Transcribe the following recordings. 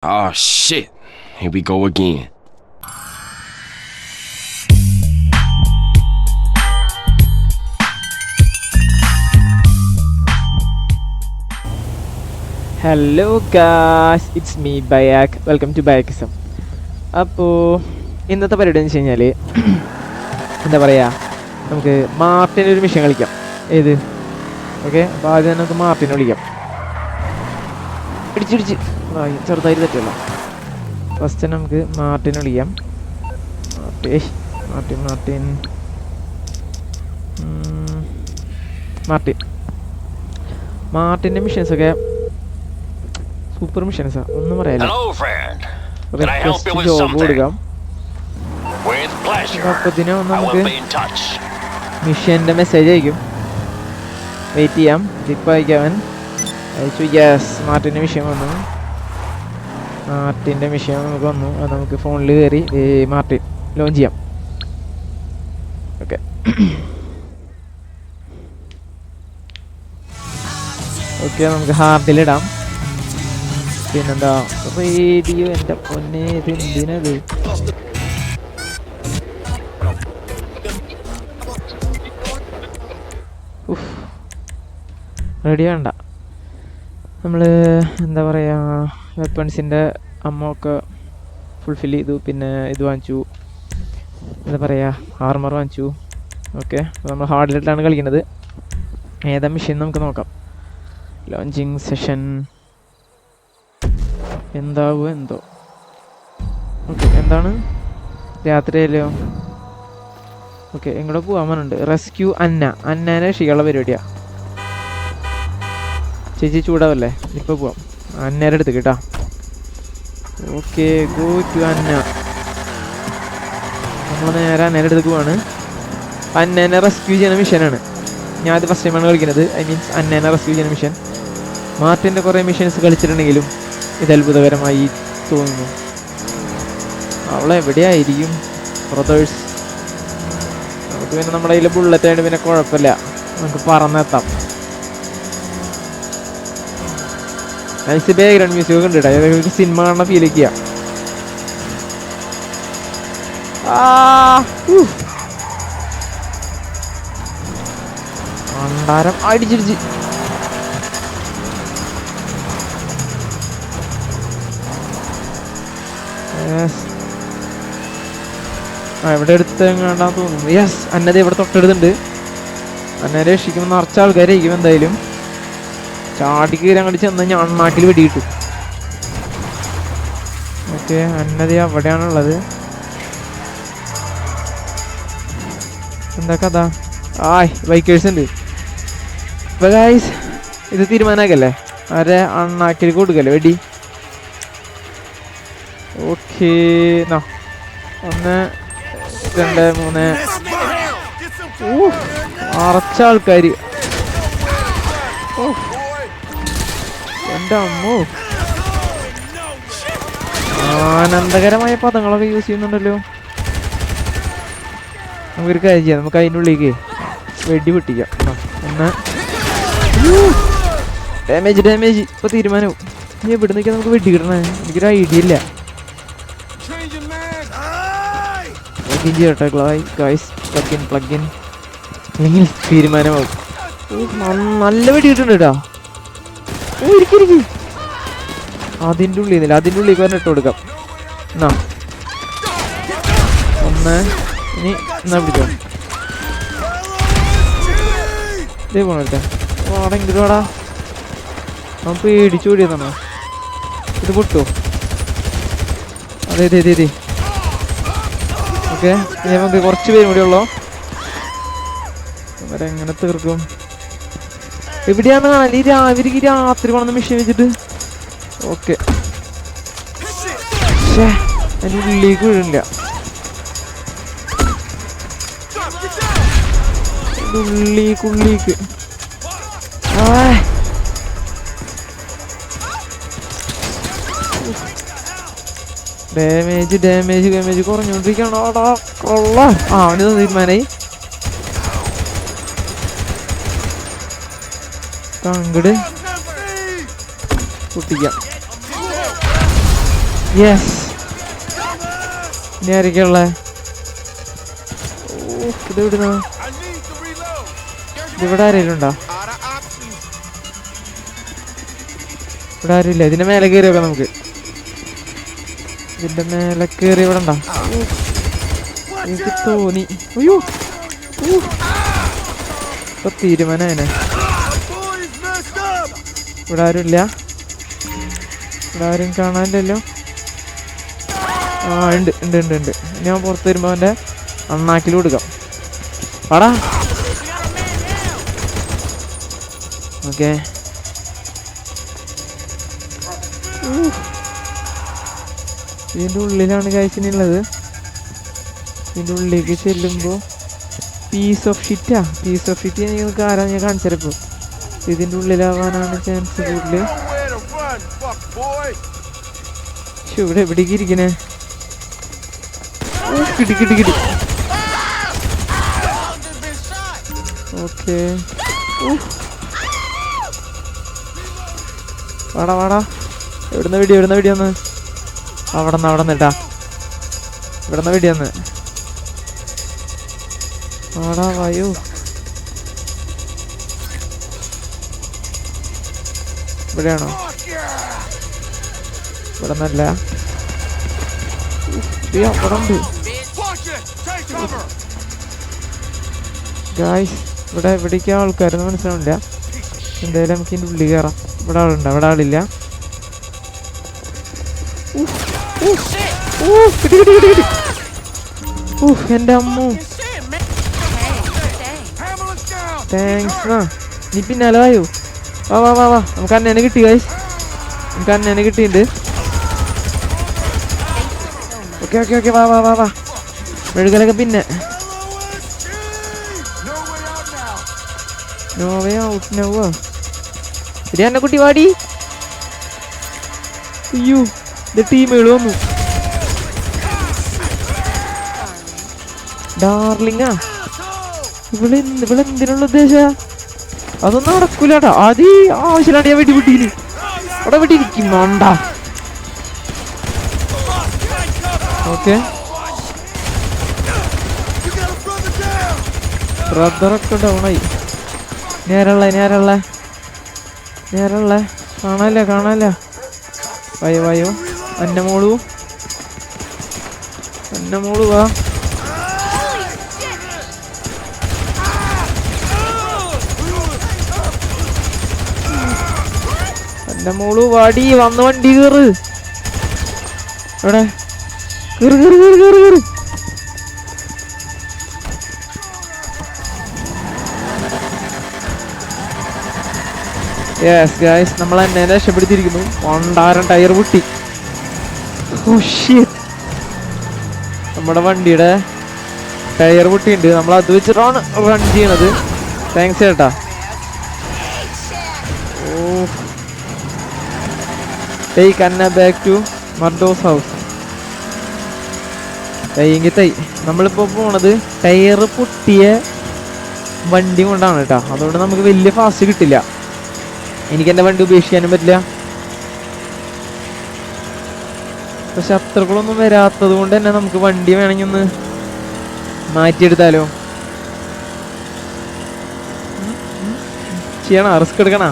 Oh shit. Here we go again. Hello guys, it's me Bayak. Welcome to Bayakism. അപ്പോൾ ഇന്നത്തെ പരിപാടി എന്ന് വെച്ച് കഴിഞ്ഞാൽ എന്താ പറയുക, നമുക്ക് മാർട്ടിൻ്റെ ഒരു മിഷൻ കളിക്കാം. ഏത്? ഓക്കെ, അപ്പോൾ ആദ്യം തന്നെ നമുക്ക് മാർട്ടിനെ വിളിക്കാം. ഇടിച്ചിടിച്ച് ചെറുതായിട്ട് തെറ്റല്ലോ. ഫസ്റ്റ് തന്നെ നമുക്ക് മാർട്ടിനെ വിളിക്കാം. മാർട്ടിൻ്റെ മിഷൻസൊക്കെ സൂപ്പർ മിഷൻസാ, ഒന്നും പറയാനില്ല. ജോബ് കൊടുക്കാം. അപ്പത്തിനോ നമുക്ക് മിഷൻ്റെ മെസ്സേജ് അയക്കും. വെയിറ്റ് ചെയ്യാം, ഇപ്പം അയക്കാവൻ അയച്ചു. യെസ്, മാർട്ടിൻ്റെ മിഷൻ വന്നു. മാർട്ടിൻ്റെ മിഷൻ നമുക്ക് വന്നു. അത് നമുക്ക് ഫോണിൽ കയറി മാർട്ടിൻ ലോഞ്ച് ചെയ്യാം. ഓക്കെ, ഓക്കെ നമുക്ക് ഹാർഡിലിടാം. പിന്നെന്താ റേഡിയോ, എൻ്റെ പൊന്നെ ഇത് എന്തിനത്? റെഡി വേണ്ട. നമ്മൾ എന്താ പറയുക, വെപ്പൺസിൻ്റെ അമ്മൊക്കെ ഫുൾഫിൽ ചെയ്തു. പിന്നെ ഇത് വാങ്ങിച്ചു, എന്താ പറയുക, ആർമർ വാങ്ങിച്ചു. ഓക്കെ, അപ്പോൾ നമ്മൾ ഹാർഡിലിട്ടാണ് കളിക്കുന്നത്. ഏതാ മെഷീൻ നമുക്ക് നോക്കാം. ലോഞ്ചിങ് സെഷൻ എന്താവോ എന്തോ. ഓക്കെ, എന്താണ് രാത്രിയല്ലോ. ഓക്കെ, എങ്ങോട്ട് പോകാൻ റെസ്ക്യൂ അന്നേനെ രക്ഷിക്കാനുള്ള പരിപാടിയാ. ചേച്ചി ചൂടാവല്ലേ, ഇപ്പോൾ പോവാം. അന്നേരെ അടുത്ത് കേട്ടാ. ഓക്കെ, ഗോ ടു അന്ന. നമ്മൾ നേരെ അന്നേരെ അടുത്തേക്ക് പോവാണ്. അന്നേനെ റെസ്ക്യൂ ചെയ്യുന്ന മിഷനാണ്. ഞാൻ അത് ഫസ്റ്റ് ടൈമാണ് കളിക്കുന്നത്. ഐ മീൻസ് അന്നേനെ റെസ്ക്യൂ ചെയ്യുന്ന മിഷൻ. മാർട്ടിൻ്റെ കുറേ മിഷൻസ് കളിച്ചിട്ടുണ്ടെങ്കിലും ഇത് അത്ഭുതകരമായി തോന്നുന്നു. അവളെവിടെയായിരിക്കും ബ്രദേഴ്സ്? നമുക്ക് പിന്നെ നമ്മുടെ കയ്യിൽ ബുള്ളറ്റ് ആയിട്ട് പിന്നെ കുഴപ്പമില്ല, നമുക്ക് പറന്നെത്താം. നൈസ് ബാക്ക്ഗ്രൗണ്ട് മ്യൂസിക് ഒക്കെ ഉണ്ട് കേട്ടോ. ഏതൊക്കെ സിനിമ കാണുന്ന ഫീലേക്ക് ചെയ്യാം. അണ്ടാരം അടിച്ചിടിച്ച്. എവിടെ എടുത്ത് എങ്ങാണ്ടാന്ന് തോന്നുന്നു. യെസ്, അന്നത് ഇവിടെ തൊട്ടടുത്തുണ്ട്. അന്നെ രക്ഷിക്കുമ്പോൾ നിറച്ച ആൾക്കാരായിരിക്കും എന്തായാലും. ചാടിക്ക് അങ്ങോട്ട് ചെന്ന് ഞാൻ നാട്ടിൽ വെടിയിട്ടു. ഓക്കെ, അന്നത് അവിടെയാണുള്ളത്. എന്താ കഥ? ബൈക്കേഴ്സ് ഉണ്ട്. ഇപ്പൊ ഗൈസ് ഇത് തീരുമാനാക്കല്ലേ, ആരെ അണ്ണാക്കിൽ കൊടുക്കല്ലേ വെടി. ഓക്കെ, 1 2 3. അറച്ച ആൾക്കാര്. എൻ്റെ അമ്മോ, ആനന്ദകരമായ പദങ്ങളൊക്കെ യൂസ് ചെയ്യുന്നുണ്ടല്ലോ. നമുക്കൊരു കാര്യം ചെയ്യാം, നമുക്ക് അതിൻ്റെ ഉള്ളിലേക്ക് വെടി പൊട്ടിക്കാം. ഡാമേജ് ഇപ്പൊ തീരുമാനവും. ഇനി എവിടെ നിൽക്കാൻ നമുക്ക് വെടി കിട്ടണേ? എനിക്കൊരു ഐഡിയ ഇല്ല. പ്ലഗിൻ അല്ലെങ്കിൽ തീരുമാനമാകും. നല്ല വെടി കിട്ടുന്നുണ്ട് കേട്ടോ. അതിൻ്റെ ഉള്ളിൽ നിന്നില്ല, അതിൻ്റെ ഉള്ളിൽ പറഞ്ഞിട്ട് കൊടുക്കാം. എന്നാ ഇനി എന്നാ പിടിച്ചോ. ഇതേ പോണേ വാടെങ്കിലും വാടാ. അവൻ പേടിച്ചോടിയതാണോ? ഇത് പൊട്ടോ? അതെ. ഓക്കെ, നമുക്ക് കുറച്ച് പേരും കൂടി ഉള്ളോ. അവരെങ്ങനെ തീർക്കും? എവിടെയാന്ന് കാണാൻ ഇവർക്ക് രാത്രി കൊണ്ടുവന്ന് മെഷീൻ വെച്ചിട്ട്. ഓക്കെ, അതിൻ്റെ ഉള്ളിലേക്ക് വീഴില്ല. ഉള്ളിലേക്ക് ഡാമേജ് കുറഞ്ഞോണ്ടിരിക്കണോ? അവന് തീരുമാനായി. അങ്ങട് പൊട്ടിക്കാം. യെസ്. ഇനി ആരൊക്കെയുള്ള ഇത് വിടുന്നു? ഇവിടെ ആരെങ്കിലും ഉണ്ടോ? ഇവിടെ ആരും ഇല്ല. ഇതിന്റെ മേലെ കയറി വെക്കാം നമുക്ക്. ഇതിന്റെ മേലെ കയറി ഇവിടെ ഉണ്ടോ? എനിക്ക് തോന്നി. അയ്യോ ഇപ്പൊ തീരുമാനം. ഇവിടെ ആരും ഇല്ല. ഇവിടെ ആരും കാണാനില്ലല്ലോ. ആ ഉണ്ട് ഉണ്ട് ഉണ്ട് ഉണ്ട്. ഞാൻ പുറത്ത് വരുമ്പോ അവന്റെ അണ്ണാക്കിൽ കൊടുക്കാം. വാടാ. ഓക്കെ. ഇതിൻ്റെ ഉള്ളിലാണ് കാഴ്ചനുള്ളത്. ഇതിൻ്റെ ഉള്ളിലേക്ക് ചെല്ലുമ്പോൾ പീസ് ഓഫ് ഷിറ്റാ. പീസ് ഓഫ് ഷിറ്റ് നിങ്ങൾക്ക് ആരാ ഞാൻ കാണിച്ചപ്പോൾ ഇതിൻ്റെ ഉള്ളിലാവാനാണ് ചാൻസ് കൂടുതൽ. ഇവിടെ എവിടേക്ക് ഇരിക്കണേ? കിട്ടി കിട്ടി കിട്ടി. ഓക്കെ. വാടാ വാടാ. എവിടുന്ന വെടി? എവിടുന്ന വെടി വന്ന്? അവിടെ നിന്ന് ഇട്ടാ. ഇവിടുന്ന് വെടി വന്ന്. വാടാ വായു. ഇവിടെയാണോ? ഇവിടെ നിന്നല്ല. അവിടെ ഉണ്ട് ഗായ്സ്. ഇവിടെ എവിടേക്കാ ആൾക്കാരെന്ന് മനസ്സിലാവില്ല. എന്തായാലും നമുക്ക് ഇതിൻ്റെ ഉള്ളിൽ കയറാം. ഇവിടെ ആളുണ്ട്. അവിടെ ആളില്ല. എന്റെ അമ്മു. താങ്ക്സ്. നീ പിന്നാലെ വായോ. വാ വാ വാ വാ. നമുക്ക് അന്നേനെ കിട്ടി ഗായ്സ്. നമുക്ക് അന്നേനെ കിട്ടിയിട്ടുണ്ട്. Okay okay okay. വാ വാ വാ വാ. മെഴുകലൊക്കെ പിന്നെ. No way out now. ശരി എന്നെ കുട്ടി വാടി. അയ്യോ ഇത് ടീമുകൾ വന്നു. ഡാർലിങ്ങാ. ഇവളെന്തിനുള്ള ഉദ്ദേശ? അതൊന്നും നടക്കൂലട്ടാ. ആദ്യ ആവശ്യമില്ലാണ്ട് ഞാൻ വെടി വിട്ടീന്. അവിടെ വെട്ടിയിരിക്കും വേണ്ട. ഓക്കെ. ബ്രദറൊക്കെ ഡൗണായി. നേരള്ള കാണാല്ല. വായോ വായോ. അന്ന മോളു വാ. അന്ന മോളു വാടി. വന്ന് വണ്ടി കയറ്. എവിടെ? കേറ്. യെസ് ഗൈസ്, നമ്മൾ എന്നെ രക്ഷപ്പെടുത്തിയിരിക്കുന്നു. കൊണ്ടാരം ടയർ പൊട്ടി. നമ്മുടെ വണ്ടിയുടെ ടയർ പൊട്ടിയുണ്ട്. നമ്മൾ അത് വെച്ചിട്ടാണ് റൺ ചെയ്യണത്. താങ്ക്സ് ചേട്ടാ. Take Anna back to Murdoch's house. തൈ നമ്മളിപ്പോൾ പോണത് ടയർ പൊട്ടിയ വണ്ടി കൊണ്ടാണ് കേട്ടോ. അതുകൊണ്ട് നമുക്ക് വലിയ ഫാസ്റ്റ് കിട്ടില്ല. എനിക്ക് എൻ്റെ വണ്ടി ഉപേക്ഷിക്കാനും പറ്റില്ല. പക്ഷെ ശത്രുക്കളൊന്നും വരാത്തത് കൊണ്ട് തന്നെ നമുക്ക് വണ്ടി വേണമെങ്കിൽ ഒന്ന് മാറ്റിയെടുത്താലോ. ചെയ്യണോ? റിസ്ക് എടുക്കണോ?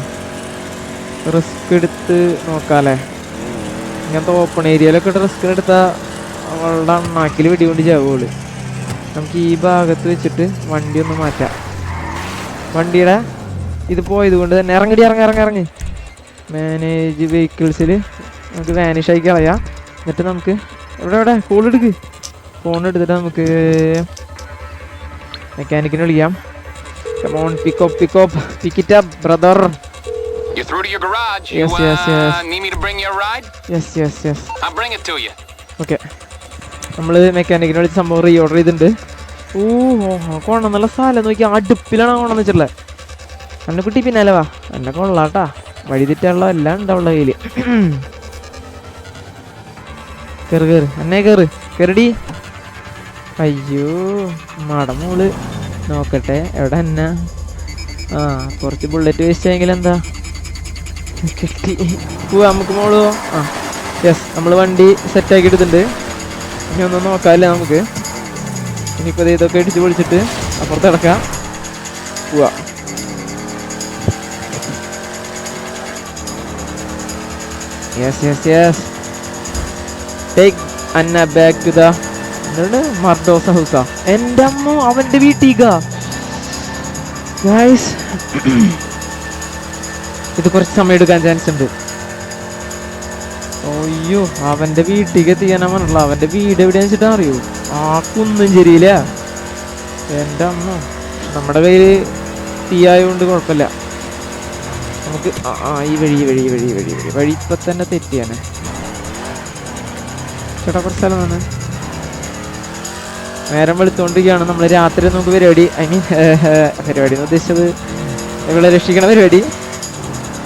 റിസ്ക് എടുത്ത് നോക്കാല്ലേ. ഇങ്ങനത്തെ ഓപ്പൺ ഏരിയയിലൊക്കെ റിസ്ക് എടുത്താൽ അവളുടെ അണ്ണാക്കിൽ വെടികൊണ്ട് ചാവുള്ളൂ. നമുക്ക് ഈ ഭാഗത്ത് വെച്ചിട്ട് വണ്ടി ഒന്ന് മാറ്റാം. വണ്ടിയുടെ ഇത് പോയത് കൊണ്ട് തന്നെ ഇറങ്ങി മാനേജ് വെഹിക്കിൾസിൽ നമുക്ക് വാനിഷ് ആക്കി കളയാം. എന്നിട്ട് നമുക്ക് എവിടെ കോൾ എടുക്ക്. ഫോൺ എടുത്തിട്ട് നമുക്ക് മെക്കാനിക്കിനെ വിളിക്കാം. Come on, pick it up, brother. You're through to your garage. Yes. Need me to bring you a ride? Yes. I'll bring it to you. Okay. നമ്മള് മെക്കാനിക്കിനെ വിളിച്ച് സംഭവം റീ ഓർഡർ ചെയ്തിട്ടുണ്ട്. കൊണ്ടെന്നുള്ള സ്ഥലം നോക്കി അടുപ്പിലാണ് കൊണ്ടെന്ന് വെച്ചിട്ടുള്ളത്. എന്നെ കുട്ടി പിന്നാലെ വാ. എന്നെ കൊള്ളാട്ടാ. വഴി തെറ്റുള്ള എല്ലാം ഉണ്ടാവുള്ള കയ്യില്. കേറ് എന്നെ കേറടി. അയ്യോ മടമോള് നോക്കട്ടെ എവിടെ എന്നാ. കുറച്ച് ബുള്ളറ്റ് വേസ്റ്റ് ആയെങ്കിൽ എന്താ കിട്ടി. നമുക്ക് മോള് യെസ്, നമ്മൾ വണ്ടി സെറ്റാക്കി എടുത്തിട്ടുണ്ട്. ഇനി ഒന്നും നോക്കാമല്ലേ നമുക്ക്. ഇനിയിപ്പോൾ ഇതൊക്കെ ഇടിച്ച് പൊളിച്ചിട്ട് അപ്പുറത്ത് കിടക്കാം, പോവാ. Yes yes yes, take Anna back to the എന്താണ് മർഡോസ ഹൗസാ. എൻ്റെ അമ്മ അവൻ്റെ വീട്ടിലേക്കാ ഗൈസ്. ഇത് കുറച്ച് സമയം എടുക്കാൻ ചാൻസ് ഉണ്ട്. അയ്യോ, അവൻ്റെ വീട്ടിലേക്ക് എത്തിക്കാനാ പറഞ്ഞിട്ടുള്ള. അവൻ്റെ വീട് എവിടെയാന്ന് വെച്ചിട്ടാ അറിയൂ? ആ കുന്നും ശരിയില്ല. എൻ്റെ അമ്മ, നമ്മുടെ കയ്യിൽ തീയായതുകൊണ്ട് കുഴപ്പമില്ല നമുക്ക്. ഈ വഴി ഇപ്പം തന്നെ തെറ്റിയാണ്. ചേട്ടാ കുറച്ച് സ്ഥലം തന്നെ. നേരം വെളുത്തുകൊണ്ടിരിക്കുകയാണ്. നമ്മൾ രാത്രി നമുക്ക് പരിപാടി, ഐ മീൻ പരിപാടി എന്ന് ഉദ്ദേശിച്ചത് ഇവിടെ രക്ഷിക്കണ പരിപാടി.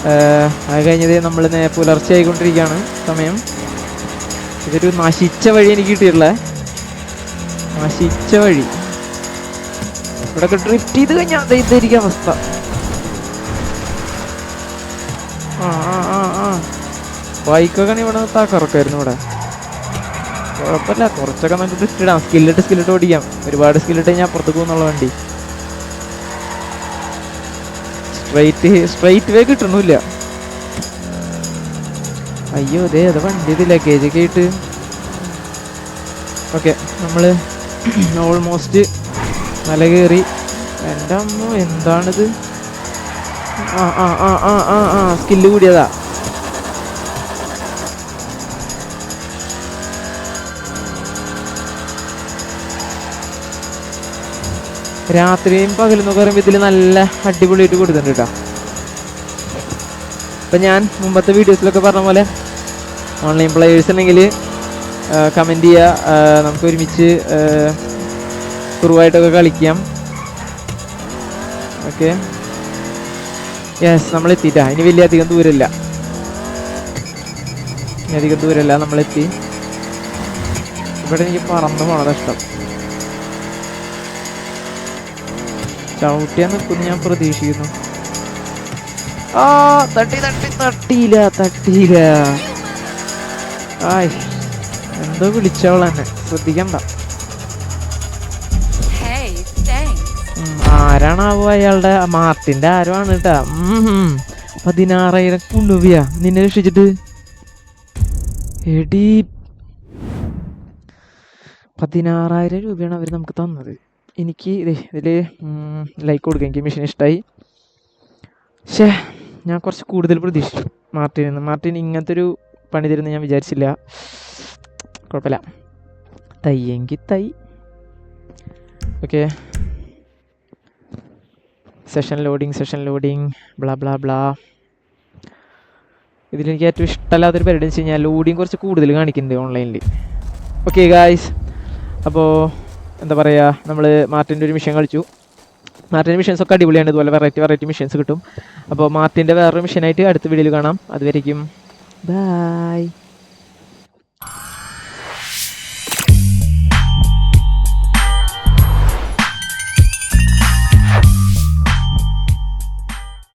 അത് കഴിഞ്ഞത് നമ്മൾ പുലർച്ചെ ആയിക്കൊണ്ടിരിക്കുകയാണ് സമയം. ഇതൊരു നശിച്ച വഴി എനിക്ക് കിട്ടിയിട്ടുള്ളത്, നശിച്ച വഴി. ഇവിടെയൊക്കെ ഡ്രിഫ്റ്റ് ചെയ്ത് കഴിഞ്ഞാൽ ഇതായിരിക്കും അവസ്ഥ. ബൈക്കൊക്കെ ഇവിടെ താക്കറക്കായിരുന്നു. ഇവിടെ കുഴപ്പമില്ല, കുറച്ചൊക്കെ നമുക്ക് ഡ്രിഫ്റ്റ് ഇടാം. സ്കില്ലിട്ട് ഓടിക്കാം. ഒരുപാട് സ്കില്ലിട്ട് കഴിഞ്ഞാൽ അപ്പുറത്ത് പോകുന്നുള്ള വണ്ടി. സ്ട്രൈറ്റ് വേ കിട്ടണില്ല. അയ്യോ അതെ, അത് വണ്ടി ഇത് ലഗേജൊക്കെ ആയിട്ട്. ഓക്കെ, നമ്മൾ ഓൾമോസ്റ്റ് മല കയറി. എൻ്റെ അമ്മ എന്താണിത്? സ്കില്ല് കൂടിയതാ. രാത്രിയും പകലെന്നൊക്കെ പറയുമ്പോൾ ഇതിൽ നല്ല അടിപൊളിയായിട്ട് കൊടുത്തിട്ടുണ്ട് കേട്ടോ. ഇപ്പം ഞാൻ മുമ്പത്തെ വീഡിയോസിലൊക്കെ പറഞ്ഞ പോലെ ഓൺലൈൻ പ്ലെയേഴ്സ് ഉണ്ടെങ്കിൽ കമൻറ്റ് ചെയ്യുക, നമുക്ക് ഒരുമിച്ച് കുറുവായിട്ടൊക്കെ കളിക്കാം. ഓക്കെ, യെസ്, നമ്മളെത്തിയിട്ടാ. ഇനി വലിയ അധികം ദൂരമില്ല, നമ്മളെത്തി. ഇവിടെ എനിക്ക് പറന്ന് പോണത് ഇഷ്ടം. ചവിട്ടിയാൽ നിൽക്കുന്നു ഞാൻ പ്രതീക്ഷിക്കുന്നു. തട്ടിയില്ല. ആയ്, എന്തോ വിളിച്ചവളെന്നെ, ശ്രദ്ധിക്കണ്ട. ആരാണാവോ അയാളുടെ? മാർട്ടിന്റെ ആരോ ആണ് കേട്ടാ. 16,000 കുണ്ണുവിയാ നിന്നെ രക്ഷിച്ചിട്ട്. എടി 16,000 രൂപയാണ് അവർ നമുക്ക് തന്നത്. എനിക്ക് ഇതിൽ ലൈക്ക് കൊടുക്കുക. എനിക്ക് മിഷൻ ഇഷ്ടമായി. പക്ഷേ ഞാൻ കുറച്ച് കൂടുതൽ പ്രതീക്ഷിച്ചു മാർട്ടിൻ ഇങ്ങനത്തെ ഒരു പണി തരുമെന്ന് ഞാൻ വിചാരിച്ചില്ല. കുഴപ്പമില്ല, തയ്യെങ്കിൽ തൈ. Okay, session loading blah blah blah. ഇതിലെനിക്ക് ഏറ്റവും ഇഷ്ടമല്ലാത്തൊരു പരിപാടി എന്ന് വെച്ച് കഴിഞ്ഞാൽ ലോഡിങ് കുറച്ച് കൂടുതൽ കാണിക്കുന്നുണ്ട് ഓൺലൈനിൽ. ഓക്കെ ഗായ്സ്, അപ്പോൾ എന്താ പറയുക, നമ്മൾ മാർട്ടിൻ്റെ ഒരു മിഷൻ കളിച്ചു. മാർട്ടിൻ്റെ മിഷൻസൊക്കെ അടിപൊളിയാണ്. ഇതുപോലെ വെറൈറ്റി മിഷൻസ് കിട്ടും. അപ്പോൾ മാർട്ടിൻ്റെ വേറൊരു മിഷനായിട്ട് അടുത്ത വീഡിയോയിൽ കാണാം. അതുവരേക്കും ബൈ.